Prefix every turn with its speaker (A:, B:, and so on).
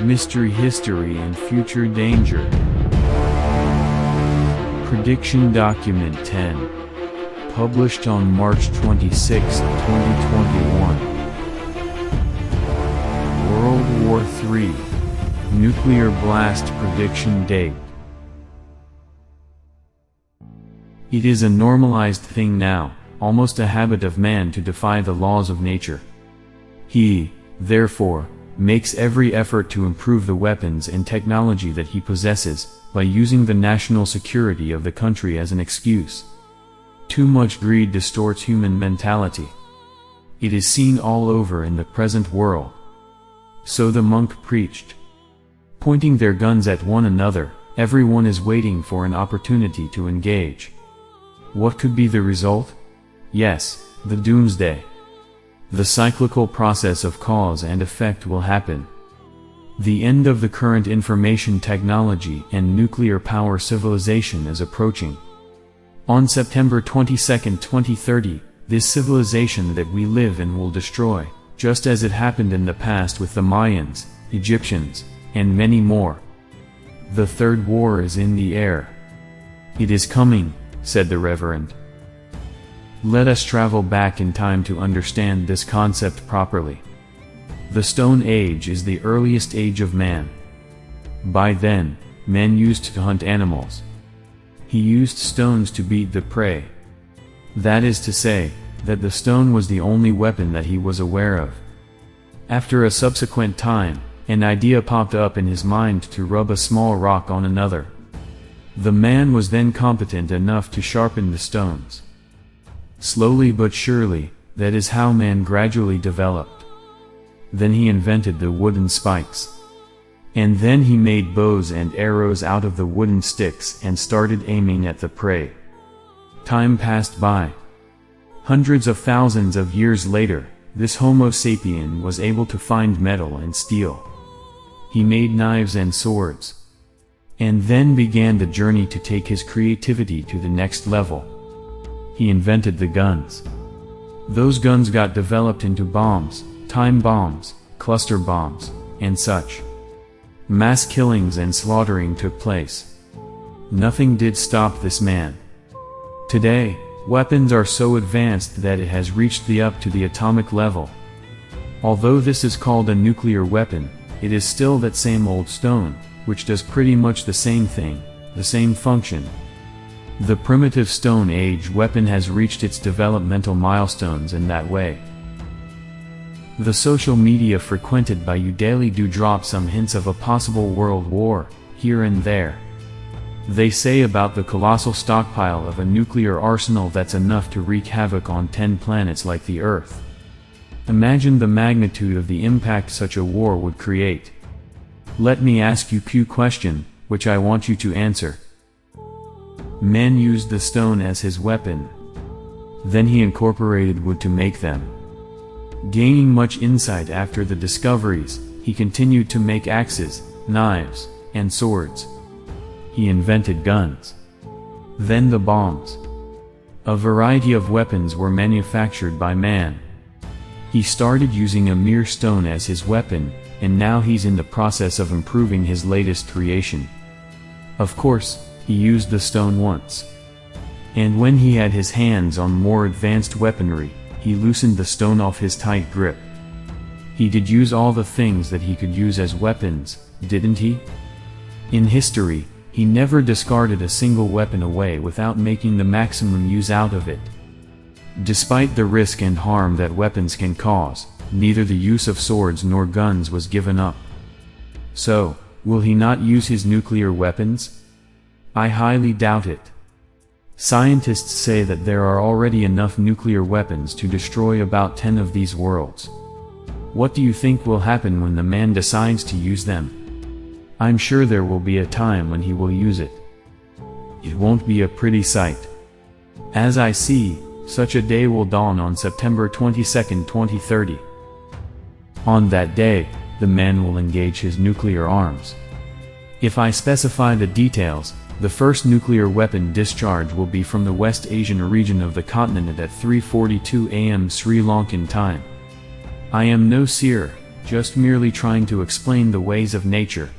A: Mystery History and Future Danger. Prediction Document 10. Published on March 26, 2021. World War III. Nuclear Blast Prediction Date. It is a normalized thing now, almost a habit of man to defy the laws of nature. He, therefore, makes every effort to improve the weapons and technology that he possesses, by using the national security of the country as an excuse. Too much greed distorts human mentality. It is seen all over in the present world. So the monk preached. Pointing their guns at one another, everyone is waiting for an opportunity to engage. What could be the result? Yes, the doomsday. The cyclical process of cause and effect will happen. The end of the current information technology and nuclear power civilization is approaching. On September 22, 2030, this civilization that we live in will destroy, just as it happened in the past with the Mayans, Egyptians, and many more. The third war is in the air. It is coming, said the Reverend. Let us travel back in time to understand this concept properly. The Stone Age is the earliest age of man. By then, men used to hunt animals. He used stones to beat the prey. That is to say, that the stone was the only weapon that he was aware of. After a subsequent time, an idea popped up in his mind to rub a small rock on another. The man was then competent enough to sharpen the stones. Slowly but surely, that is how man gradually developed. Then he invented the wooden spikes. And then he made bows and arrows out of the wooden sticks and started aiming at the prey. Time passed by. Hundreds of thousands of years later, this Homo sapien was able to find metal and steel. He made knives and swords. And then began the journey to take his creativity to the next level. He invented the guns. Those guns got developed into bombs, time bombs, cluster bombs, and such. Mass killings and slaughtering took place. Nothing did stop this man. Today, weapons are so advanced that it has reached up to the atomic level. Although this is called a nuclear weapon, it is still that same old stone, which does pretty much the same thing, the same function. The primitive Stone Age weapon has reached its developmental milestones in that way. The social media frequented by you daily do drop some hints of a possible world war, here and there. They say about the colossal stockpile of a nuclear arsenal that's enough to wreak havoc on 10 planets like the Earth. Imagine the magnitude of the impact such a war would create. Let me ask you a question, which I want you to answer. Man used the stone as his weapon. Then he incorporated wood to make them. Gaining much insight after the discoveries, he continued to make axes, knives, and swords. He invented guns. Then the bombs. A variety of weapons were manufactured by man. He started using a mere stone as his weapon, and now he's in the process of improving his latest creation. Of course, he used the stone once. And when he had his hands on more advanced weaponry, he loosened the stone off his tight grip. He did use all the things that he could use as weapons, didn't he? In history, he never discarded a single weapon away without making the maximum use out of it. Despite the risk and harm that weapons can cause, neither the use of swords nor guns was given up. So, will he not use his nuclear weapons? I highly doubt it. Scientists say that there are already enough nuclear weapons to destroy about 10 of these worlds. What do you think will happen when the man decides to use them? I'm sure there will be a time when he will use it. It won't be a pretty sight. As I see, such a day will dawn on September 22, 2030. On that day, the man will engage his nuclear arms. If I specify the details, the first nuclear weapon discharge will be from the West Asian region of the continent at 3:42 AM Sri Lankan time. I am no seer, just merely trying to explain the ways of nature.